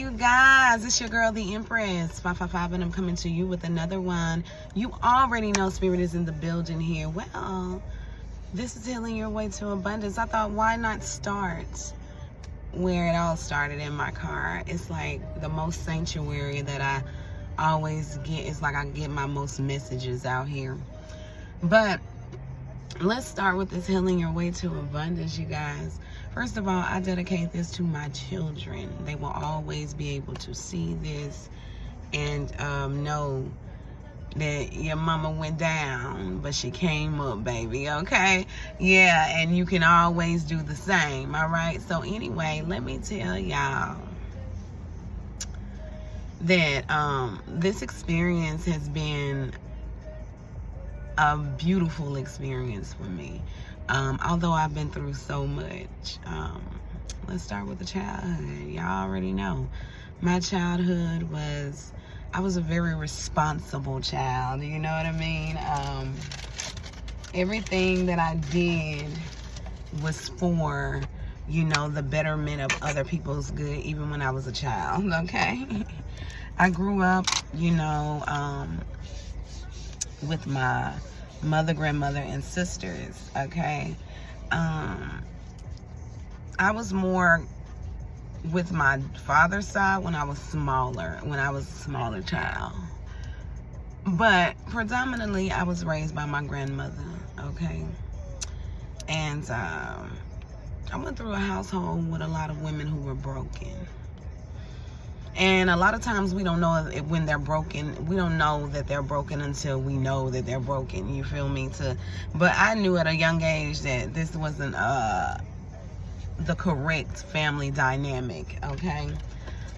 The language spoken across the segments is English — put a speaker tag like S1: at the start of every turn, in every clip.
S1: you guys? It's your girl, the Empress 555, and I'm coming to you with another one. You already know Spirit is in the building here. Well, this is Healing Your Way to Abundance. I thought, why not start where it all started, in my car? It's like the most sanctuary that I always get. It's like I get my most messages out here. But let's start with this Healing Your Way to Abundance, you guys. First of all, I dedicate this to my children. They will always be able to see this and know that your mama went down, but she came up, baby, okay? Yeah, and you can always do the same, all right? So anyway, let me tell y'all that this experience has been a beautiful experience for me. Although I've been through so much. Let's start with the childhood. Y'all already know. My childhood was, I was a very responsible child, you know what I mean? Everything that I did was for, you know, the betterment of other people's good, even when I was a child, okay? I grew up, you know, with my mother, grandmother, and sisters, okay? I was more with my father's side when I was smaller, when I was a smaller child. But predominantly, I was raised by my grandmother, okay? And I went through a household with a lot of women who were broken. And a lot of times we don't know when they're broken. We don't know that they're broken until we know that they're broken. You feel me? But I knew at a young age that this wasn't the correct family dynamic, okay?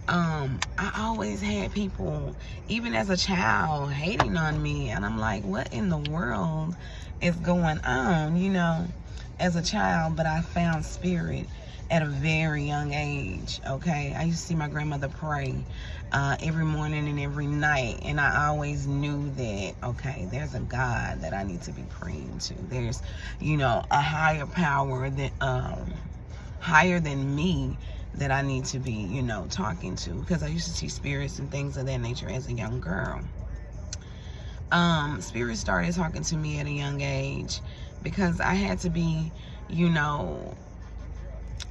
S1: I always had people, even as a child, hating on me. And I'm like, what in the world is going on, you know, as a child? But I found Spirit at a very young age, okay? I used to see my grandmother pray every morning and every night, and I always knew that, okay, there's a God that I need to be praying to. There's, you know, a higher power that higher than me that I need to be, you know, talking to, because I used to see spirits and things of that nature as a young girl. Spirit started talking to me at a young age because I had to be, you know,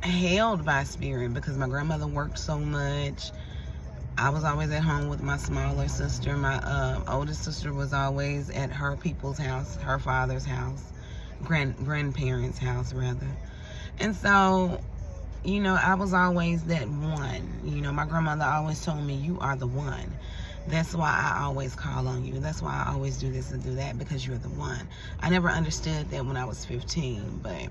S1: held by Spirit because my grandmother worked so much. I was always at home with my smaller sister. My oldest sister was always at her people's house, her father's house, grandparents' house rather. And so, you know, I was always that one. You know, my grandmother always told me, you are the one. That's why I always call on you. That's why I always do this and do that, because you're the one. I never understood that when I was 15, but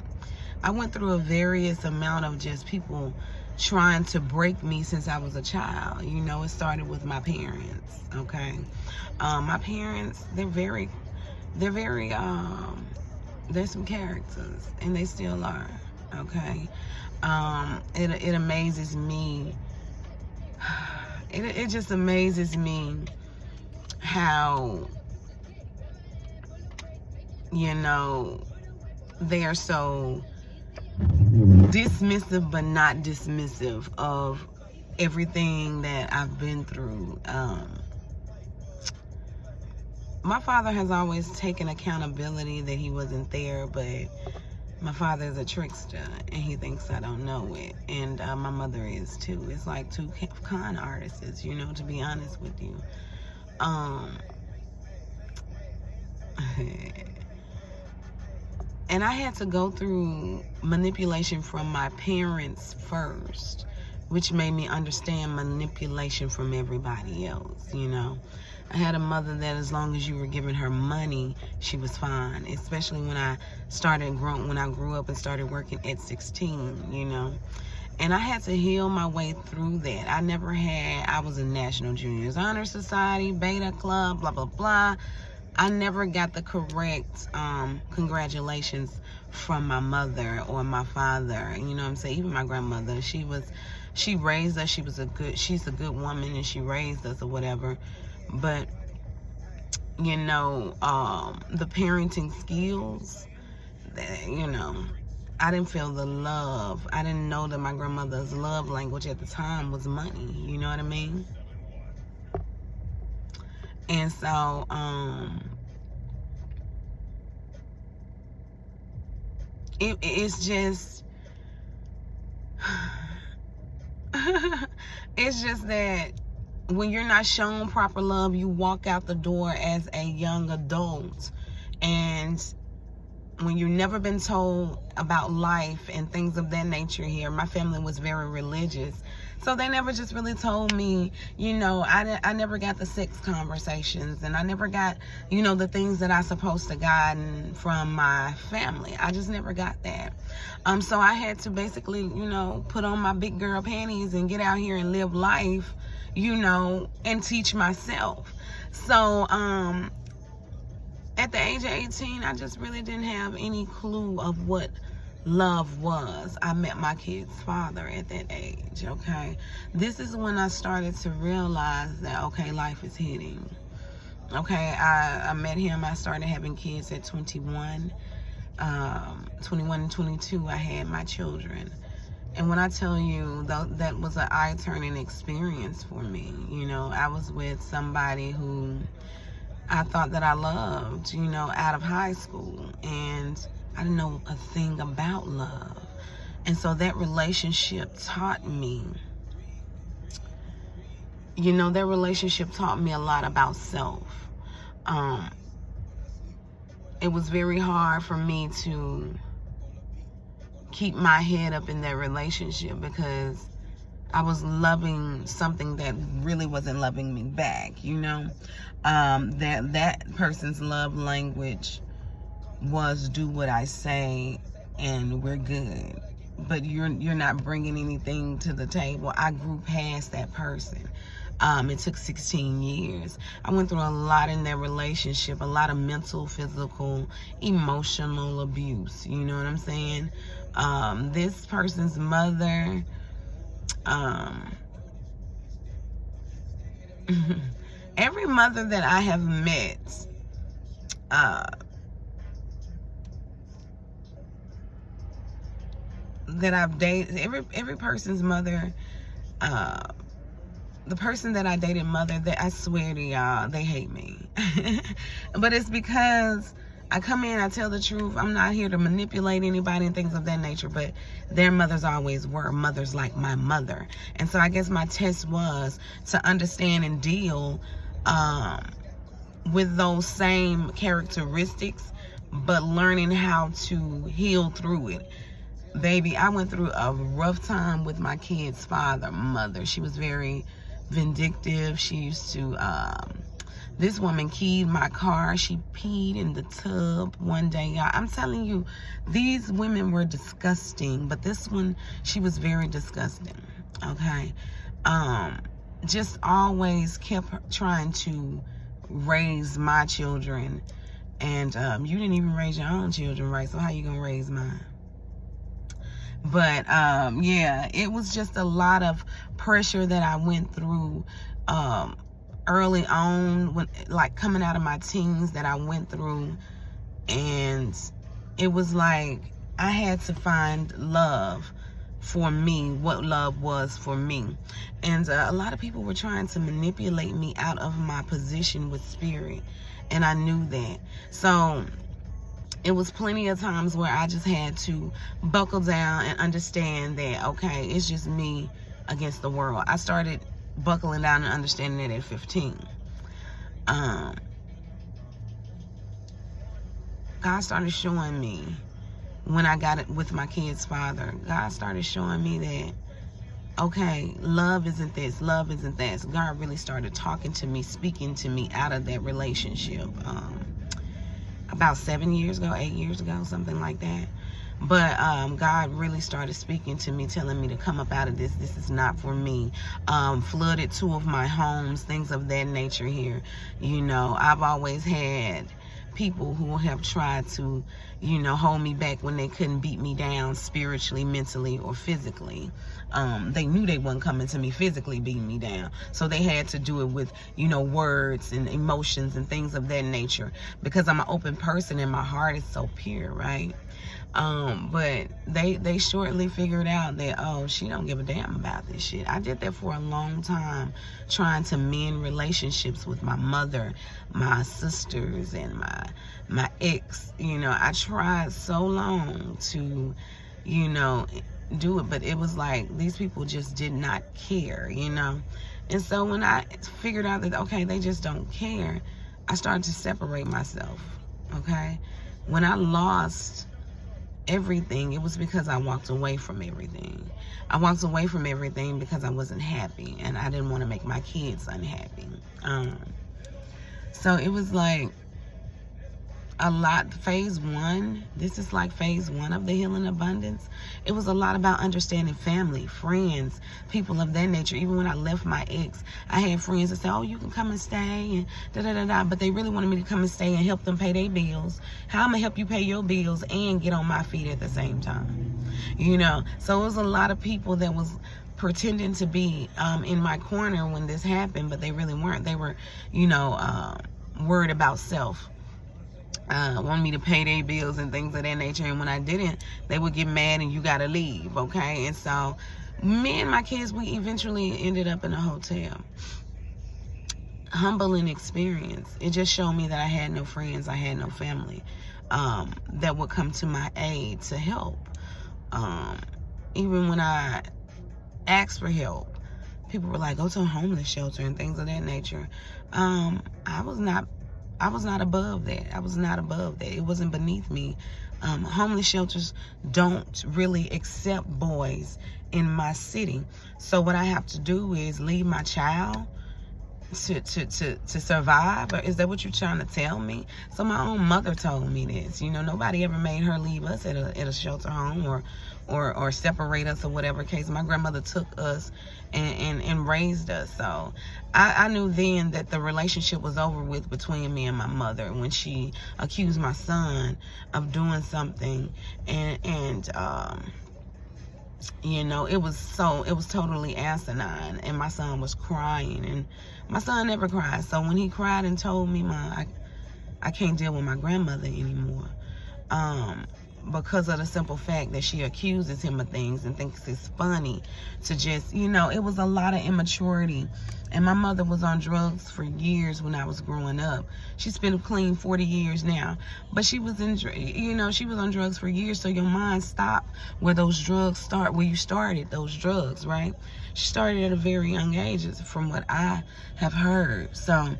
S1: I went through a various amount of just people trying to break me since I was a child. You know, it started with my parents, okay? My parents, they're some characters, and they still are, okay? It amazes me. It just amazes me how, you know, they are so dismissive but not dismissive of everything that I've been through. My father has always taken accountability that he wasn't there, but my father is a trickster and he thinks I don't know it, and my mother is too. It's like two con artists, you know, to be honest with you. And I had to go through manipulation from my parents first, which made me understand manipulation from everybody else, you know. I had a mother that as long as you were giving her money, she was fine, especially when I grew up and started working at 16, you know. And I had to heal my way through that. I was in National Juniors Honor Society, Beta Club, blah, blah, blah. I never got the correct congratulations from my mother or my father. You know what I'm saying? Even my grandmother, she raised us. She's a good woman, and she raised us or whatever. But, you know, the parenting skills, you know, I didn't feel the love. I didn't know that my grandmother's love language at the time was money. You know what I mean? And so, it's just, it's just that when you're not shown proper love, you walk out the door as a young adult, and when you've never been told about life and things of that nature here. My family was very religious, so they never just really told me, you know, I never got the sex conversations, and I never got, you know, the things that I supposed to gotten from my family. I just never got that. So I had to basically, you know, put on my big girl panties and get out here and live life, you know, and teach myself. So, at the age of 18, I just really didn't have any clue of what love was. I met my kid's father at that age, okay? This is when I started to realize that, okay, life is hitting. Okay, I met him. I started having kids at 21. 21 and 22, I had my children. And when I tell you, that was an eye-turning experience for me. You know, I was with somebody who I thought that I loved, you know, out of high school, and I didn't know a thing about love. And so that relationship taught me, you know, that relationship taught me a lot about self. It was very hard for me to keep my head up in that relationship because I was loving something that really wasn't loving me back, you know. That person's love language was do what I say and we're good, but you're not bringing anything to the table. I grew past that person. It took 16 years. I went through a lot in that relationship, a lot of mental, physical, emotional abuse. You know what I'm saying? This person's mother, every mother that I have met, that I've dated, every person's mother, the person that I dated mother, that I swear to y'all, they hate me. But it's because I come in, I tell the truth. I'm not here to manipulate anybody and things of that nature, but their mothers always were mothers like my mother. And so I guess my test was to understand and deal with those same characteristics, but learning how to heal through it. Baby, I went through a rough time with my kid's mother. She was very vindictive. She used to, this woman keyed my car. She peed in the tub one day, y'all. I'm telling you, these women were disgusting, but this one, she was very disgusting, okay? Just always kept trying to raise my children, and you didn't even raise your own children, right? So how you gonna raise mine? But yeah, it was just a lot of pressure that I went through early on, when, like, coming out of my teens, that I went through. And it was like I had to find love for me, what love was for me. And a lot of people were trying to manipulate me out of my position with spirit, and I knew that. So it was plenty of times where I just had to buckle down and understand that, okay, it's just me against the world. I started buckling down and understanding that at 15. God started showing me, when I got it with my kid's father, God started showing me that, okay, love isn't this, love isn't that. So God really started talking to me, speaking to me out of that relationship. About 7 years ago, 8 years ago, something like that. But God really started speaking to me, telling me to come up out of this. This is not for me. Flooded 2 of my homes, things of that nature here. You know, I've always had people who have tried to, you know, hold me back when they couldn't beat me down spiritually, mentally, or physically. They knew they wasn't coming to me physically beating me down, so they had to do it with, you know, words and emotions and things of that nature, because I'm an open person and my heart is so pure, right? But they shortly figured out that, oh, she don't give a damn about this shit. I did that for a long time, trying to mend relationships with my mother, my sisters, and my ex. You know, I tried so long to, you know, do it, but it was like these people just did not care, you know. And so when I figured out that, okay, they just don't care, I started to separate myself, okay? When I lost everything, it was because I walked away from everything. I walked away from everything because I wasn't happy, and I didn't want to make my kids unhappy. So it was like a lot. Phase one, this is like phase one of the healing abundance. It was a lot about understanding family, friends, people of that nature. Even when I left my ex, I had friends that said, oh, you can come and stay, and da-da-da-da, but they really wanted me to come and stay and help them pay their bills. How am I gonna help you pay your bills and get on my feet at the same time? You know, so it was a lot of people that was pretending to be in my corner when this happened, but they really weren't. They were, you know, worried about self. Want me to pay their bills and things of that nature, and when I didn't, they would get mad and you gotta leave, okay? And so me and my kids, we eventually ended up in a hotel. Humbling experience. It just showed me that I had no friends, I had no family that would come to my aid to help. Even when I asked for help, people were like, go to a homeless shelter and things of that nature. I was not above that. I was not above that. It wasn't beneath me. Homeless shelters don't really accept boys in my city. So what I have to do is leave my child to survive? Or is that what you're trying to tell me? So my own mother told me this. You know, nobody ever made her leave us at a shelter home or separate us or whatever case. My grandmother took us and raised us. So I knew then that the relationship was over with between me and my mother when she accused my son of doing something, and you know, it was totally asinine, and my son was crying, and my son never cried. So when he cried and told me, I can't deal with my grandmother anymore, because of the simple fact that she accuses him of things and thinks it's funny to just, you know, it was a lot of immaturity. And my mother was on drugs for years when I was growing up. She's been clean 40 years now, but she was she was on drugs for years. So your mind stopped where those drugs start, where you started those drugs, right? She started at a very young age, from what I have heard. So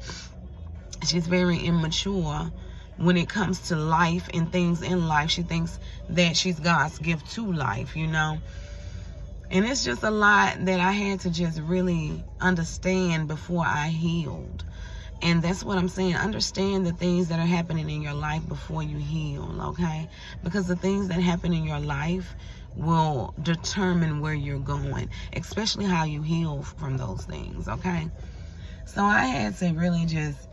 S1: she's very immature when it comes to life and things in life. She thinks that she's God's gift to life, you know. And it's just a lot that I had to just really understand before I healed. And that's what I'm saying. Understand the things that are happening in your life before you heal, okay? Because the things that happen in your life will determine where you're going, especially how you heal from those things, okay? So I had to really just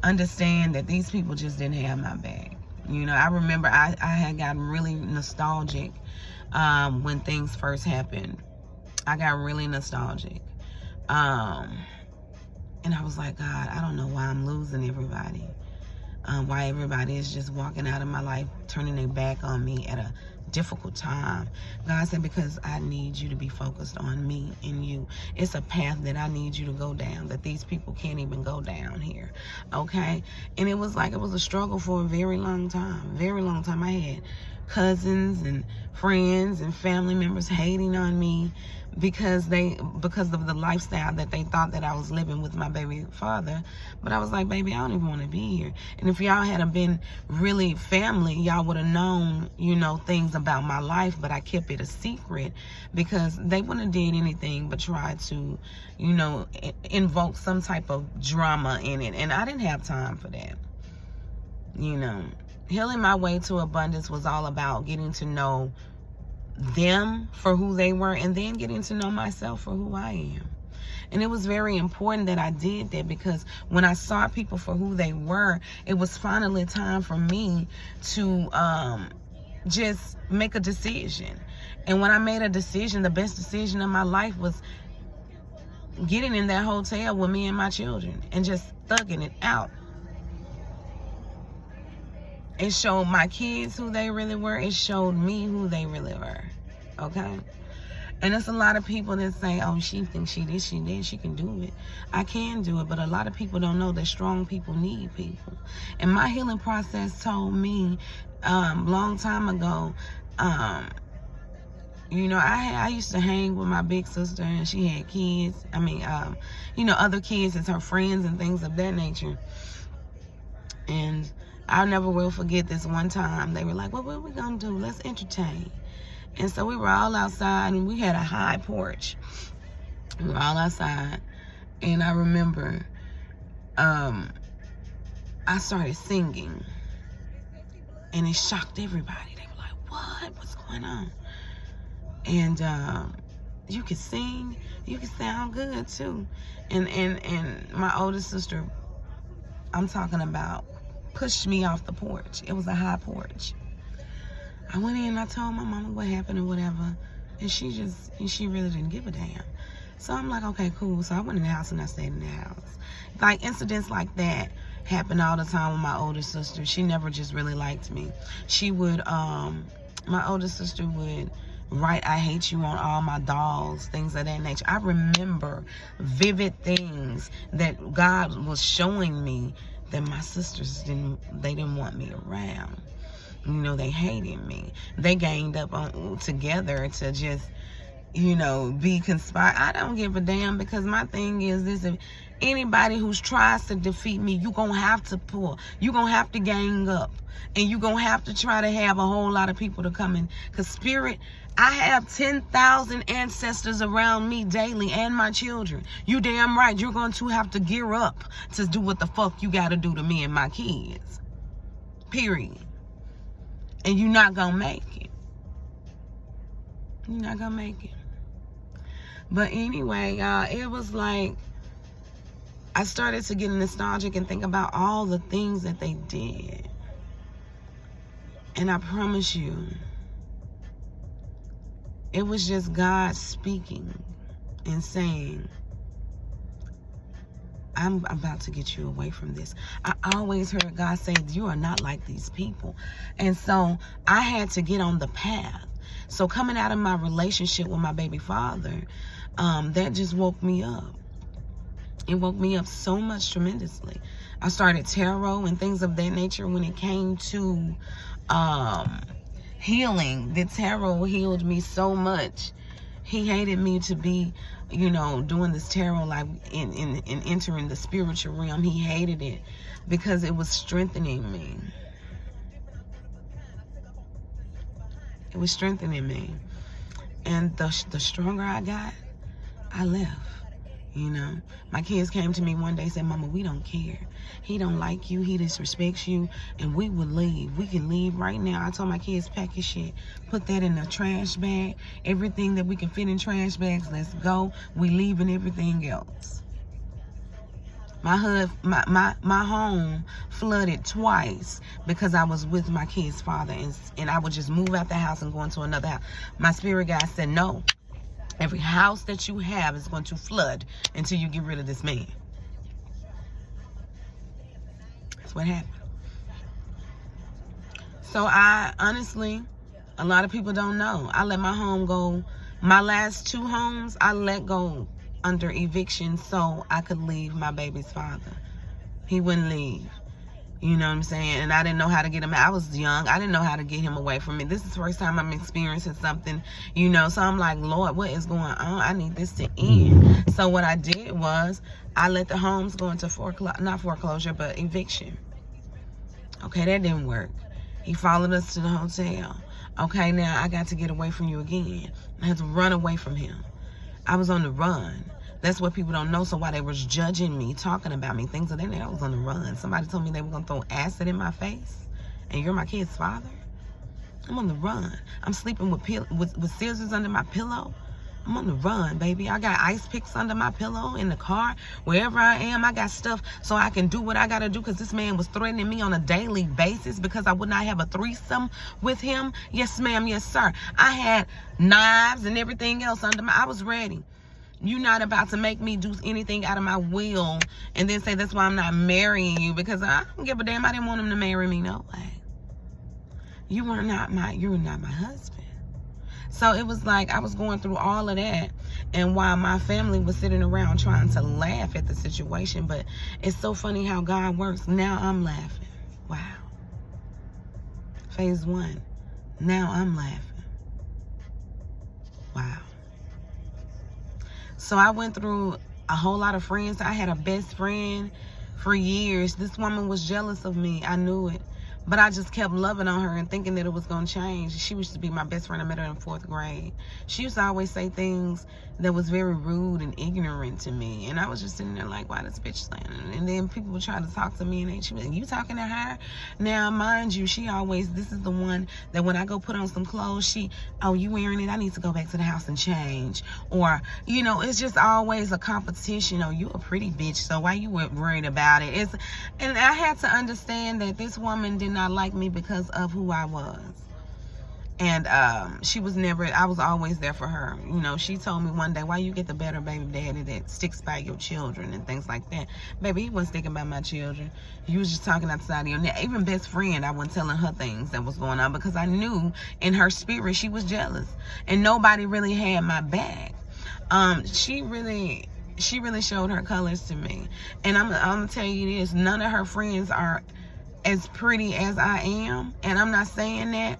S1: understand that these people just didn't have my back. You know, I remember I had gotten really nostalgic when things first happened. I got really nostalgic. And I was like, God, I don't know why I'm losing everybody. Why everybody is just walking out of my life, turning their back on me at a difficult time. God said, because I need you to be focused on me and you. It's a path that I need you to go down that these people can't even go down here, okay? And it was like, it was a struggle for a very long time. I had cousins and friends and family members hating on me because of the lifestyle that they thought that I was living with my baby father. But I was like, baby, I don't even want to be here. And if y'all had been really family, y'all would have known, you know, things about my life, but I kept it a secret because they wouldn't have did anything but try to, you know, invoke some type of drama in it. And I didn't have time for that. You know, healing my way to abundance was all about getting to know them for who they were, and then getting to know myself for who I am. And it was very important that I did that, because when I saw people for who they were, it was finally time for me to just make a decision. And when I made a decision, the best decision of my life was getting in that hotel with me and my children and just thugging it out. It showed my kids who they really were. It showed me who they really were. Okay? And there's a lot of people that say, oh, she thinks she this, she did, she can do it. I can do it, but a lot of people don't know that strong people need people. And my healing process told me long time ago, you know, I used to hang with my big sister, and she had kids. I mean, you know, other kids as her friends and things of that nature. And I never will forget this one time. They were like, well, what are we going to do? Let's entertain. And so we were all outside, and we had a high porch. We were all outside. And I remember I started singing. And it shocked everybody. They were like, what? What's going on? And you could sing. You could sound good, too. And my oldest sister, I'm talking about, pushed me off the porch. It was a high porch. I went in and I told my mama what happened or whatever, and she really didn't give a damn. So I'm like, okay, cool. So I went in the house and I stayed in the house. Like, incidents like that happen all the time with my older sister. She never just really liked me. She would, my older sister would write I hate you on all my dolls, things of that nature. I remember vivid things that God was showing me that my sisters didn't want me around. You know, they hated me. They ganged up together to just, you know, be conspired. I don't give a damn, because my thing is this: if anybody who tries to defeat me, you're going to have to pull. You're going to have to gang up. And you're going to have to try to have a whole lot of people to come in. Because spirit, I have 10,000 ancestors around me daily, and my children. You damn right. You're going to have to gear up to do what the fuck you got to do to me and my kids. Period. And you're not going to make it. You're not going to make it. But anyway, it was like, I started to get nostalgic and think about all the things that they did. And I promise you, it was just God speaking and saying, I'm about to get you away from this. I always heard God say, you are not like these people. And so I had to get on the path. So coming out of my relationship with my baby father, that just woke me up. It woke me up so much, tremendously. I started tarot and things of that nature. When it came to healing, the tarot healed me so much. He hated me to be, you know, doing this tarot, like in entering the spiritual realm. He hated it because it was strengthening me. It was strengthening me. And the stronger I got, I left. You know, my kids came to me one day and said, Mama, we don't care. He don't like you. He disrespects you. And we would leave. We can leave right now. I told my kids, pack your shit. Put that in a trash bag. Everything that we can fit in trash bags, let's go. We leaving everything else. My home flooded twice because I was with my kid's father. And I would just move out the house and go into another house. My spirit guide said, no. Every house that you have is going to flood until you get rid of this man. That's what happened. So I honestly, a lot of people don't know. I let my home go. My last 2 homes, I let go under eviction so I could leave my baby's father. He wouldn't leave. You know what I'm saying? And I didn't know how to get him. I was young. I didn't know how to get him away from me. This is the first time I'm experiencing something, you know. So I'm like, Lord, what is going on? I need this to end. So what I did was I let the homes go into not foreclosure, but eviction. Okay, that didn't work. He followed us to the hotel. Okay, now I got to get away from you again. I had to run away from him. I was on the run. That's what people don't know. So while they was judging me, talking about me, things of that nature, I was on the run. Somebody told me they were going to throw acid in my face. And you're my kid's father? I'm on the run. I'm sleeping with scissors under my pillow. I'm on the run, baby. I got ice picks under my pillow in the car. Wherever I am, I got stuff so I can do what I got to do, because this man was threatening me on a daily basis because I would not have a threesome with him. Yes, ma'am. Yes, sir. I had knives and everything else under I was ready. You're not about to make me do anything out of my will and then say that's why I'm not marrying you, because I don't give a damn. I didn't want him to marry me no way. you're not my husband. So it was like I was going through all of that, and while my family was sitting around trying to laugh at the situation. But it's so funny how God works. Now I'm laughing. Wow. Phase 1. Now I'm laughing. Wow. So I went through a whole lot of friends. I had a best friend for years. This woman was jealous of me. I knew it. But I just kept loving on her and thinking that it was going to change. She used to be my best friend. I met her in 4th grade. She used to always say things that was very rude and ignorant to me. And I was just sitting there like, why this bitch saying? And then people would try to talk to me, and she was like, you talking to her? Now, mind you, this is the one that when I go put on some clothes, oh, you wearing it? I need to go back to the house and change. Or, it's just always a competition. Oh, you a pretty bitch, so why you worried about it? And I had to understand that this woman did not like me because of who I was. And I was always there for her. She told me one day, why you get the better baby daddy that sticks by your children and things like that. Baby, he wasn't sticking by my children. You was just talking outside of your neck. Even best friend, I wasn't telling her things that was going on because I knew in her spirit she was jealous. And nobody really had my back. She really showed her colors to me. And I'm going to tell you this, none of her friends are as pretty as I am. And I'm not saying that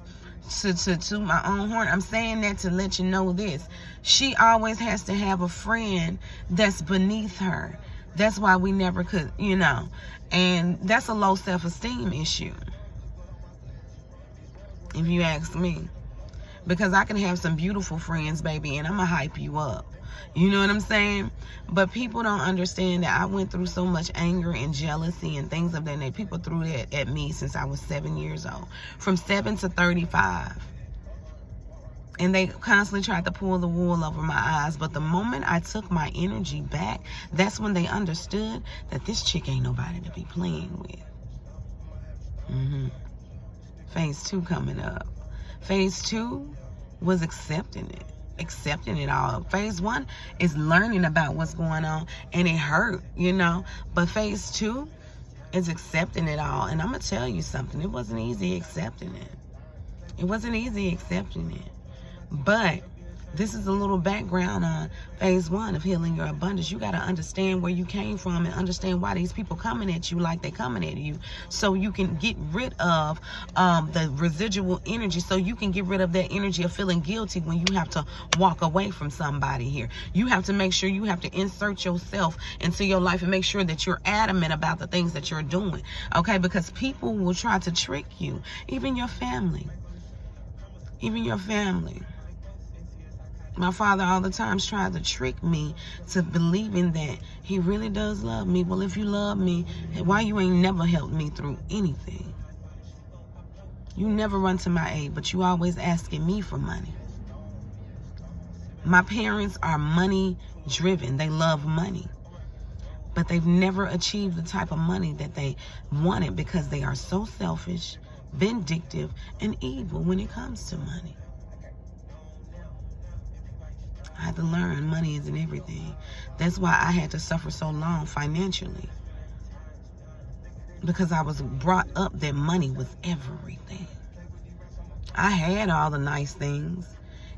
S1: to my own horn. I'm saying that to let you know this. She always has to have a friend that's beneath her. That's why we never could, and that's a low self-esteem issue, if you ask me. Because I can have some beautiful friends, baby, and I'm gonna hype you up. You know what I'm saying? But people don't understand that I went through so much anger and jealousy and things of that nature. People threw that at me since I was 7 years old. From 7 to 35. And they constantly tried to pull the wool over my eyes. But the moment I took my energy back, that's when they understood that this chick ain't nobody to be playing with. Phase 2 coming up. Phase 2 was accepting it all. Phase 1 is learning about what's going on, and it hurt, but phase 2 is accepting it all. And I'm gonna tell you something, it wasn't easy accepting it. But this is a little background on phase 1 of healing your abundance. You got to understand where you came from and understand why these people coming at you like they coming at you, so you can get rid of the residual energy, so you can get rid of that energy of feeling guilty when you have to walk away from somebody here. You have to make sure you have to insert yourself into your life and make sure that you're adamant about the things that you're doing, okay? Because people will try to trick you, even your family. My father all the times tried to trick me to believing that he really does love me. Well, if you love me, why you ain't never helped me through anything? You never run to my aid, but you always asking me for money. My parents are money driven. They love money. But they've never achieved the type of money that they wanted because they are so selfish, vindictive, and evil when it comes to money. I had to learn money isn't everything. That's why I had to suffer so long financially. Because I was brought up that money was everything. I had all the nice things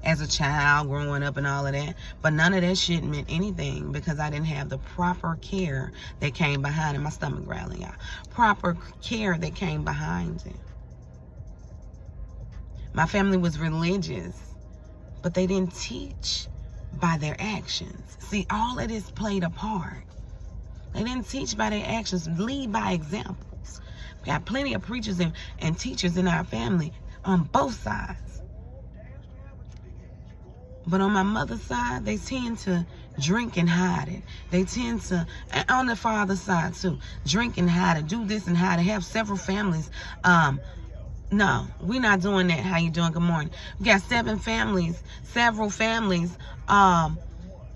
S1: as a child growing up and all of that, but none of that shit meant anything because I didn't have the proper care that came behind it. My stomach growling, y'all. Proper care that came behind it. My family was religious, but they didn't teach by their actions. See, all of this played a part. They didn't teach by their actions, lead by examples. We got plenty of preachers and teachers in our family on both sides. But on my mother's side, they tend to drink and hide it. They tend to, and on the father's side too, drink and hide it, do this and hide it, have several families. No, we're not doing that. How you doing? Good morning. We got several families, and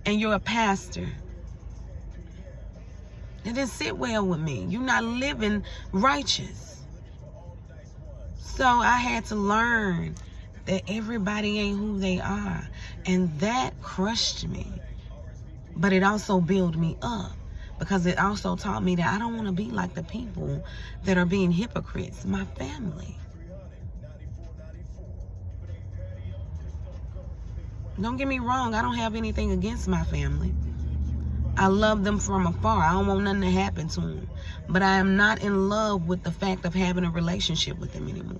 S1: you're a pastor. It didn't sit well with me. You're not living righteous. So I had to learn that everybody ain't who they are. And that crushed me. But it also built me up. Because it also taught me that I don't want to be like the people that are being hypocrites. My family. Don't get me wrong, I don't have anything against my family. I love them from afar. I don't want nothing to happen to them. But I am not in love with the fact of having a relationship with them anymore.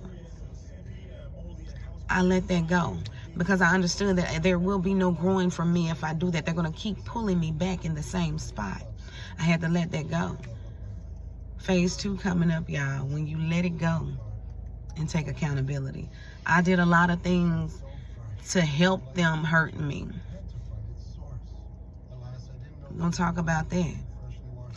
S1: I let that go because I understood that there will be no growing from me if I do that. They're going to keep pulling me back in the same spot. I had to let that go. Phase 2 coming up, y'all. When you let it go and take accountability. I did a lot of things to help them hurt me. We're going to talk about that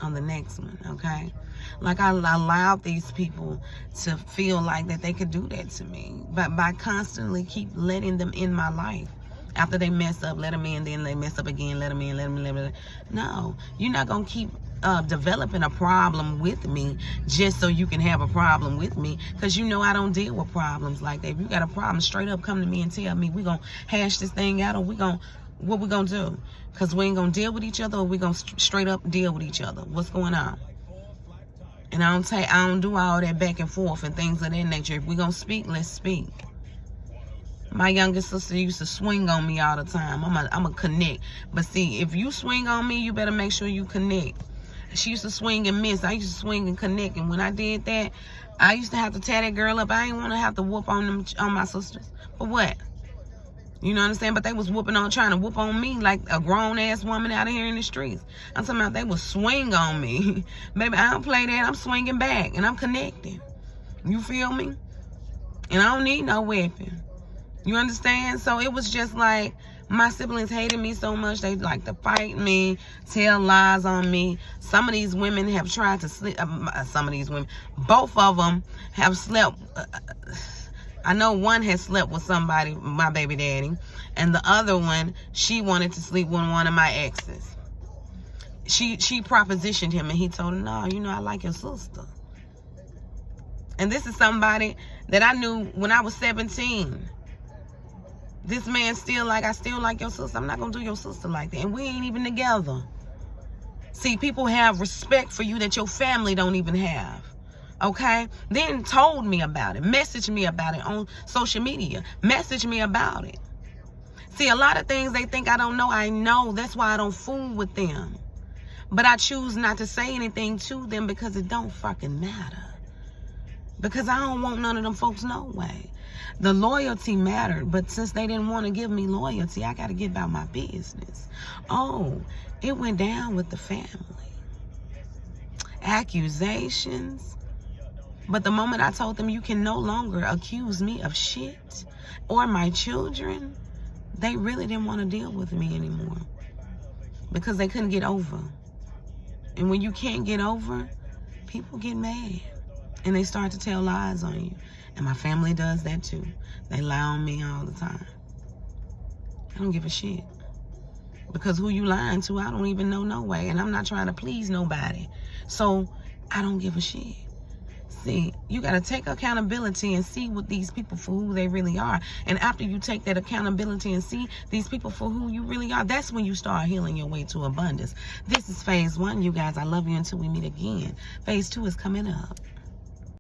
S1: on the next one, okay? Like, I allowed these people to feel like that they could do that to me. But by constantly keep letting them in my life. After they mess up, let them in, then they mess up again, let them in, let them in, let them in. No, you're not going to keep developing a problem with me just so you can have a problem with me, because you know I don't deal with problems like that. If you got a problem, straight up come to me and tell me. We're going to hash this thing out, or what we going to do? Because we ain't going to deal with each other, or we going to straight up deal with each other. What's going on? And I don't do all that back and forth and things of that nature. If we're going to speak, let's speak. My youngest sister used to swing on me all the time. I'm a connect. But see, if you swing on me, you better make sure you connect. She used to swing and miss. I used to swing and connect. And when I did that, I used to have to tear that girl up. I didn't want to have to whoop on my sisters. For what? You know what I'm saying? But they was trying to whoop on me like a grown-ass woman out here in the streets. I'm talking about they would swing on me. Baby, I don't play that. I'm swinging back, and I'm connecting. You feel me? And I don't need no weapon. You understand? So it was just like my siblings hated me so much. They like to fight me, tell lies on me. Some of these women have tried to sleep. Some of these women, both of them have slept. I know one has slept with somebody, my baby daddy, and the other one, she wanted to sleep with one of my exes. She propositioned him, and he told her, no, you know, I like your sister. And this is somebody that I knew when I was 17. This man still like, I still like your sister. I'm not going to do your sister like that. And we ain't even together. See, people have respect for you that your family don't even have. Okay? Then told me about it. Messaged me about it on social media. Messaged me about it. See, a lot of things they think I don't know, I know. That's why I don't fool with them. But I choose not to say anything to them because it don't fucking matter. Because I don't want none of them folks no way. The loyalty mattered, but since they didn't want to give me loyalty, I got to get about my business. Oh, it went down with the family. Accusations. But the moment I told them you can no longer accuse me of shit or my children, they really didn't want to deal with me anymore because they couldn't get over. And when you can't get over, people get mad and they start to tell lies on you. And my family does that too. They lie on me all the time. I don't give a shit. Because who you lying to, I don't even know no way. And I'm not trying to please nobody. So I don't give a shit. See, you got to take accountability and see what these people for who they really are. And after you take that accountability and see these people for who you really are, that's when you start healing your way to abundance. This is phase 1, you guys. I love you until we meet again. Phase 2 is coming up.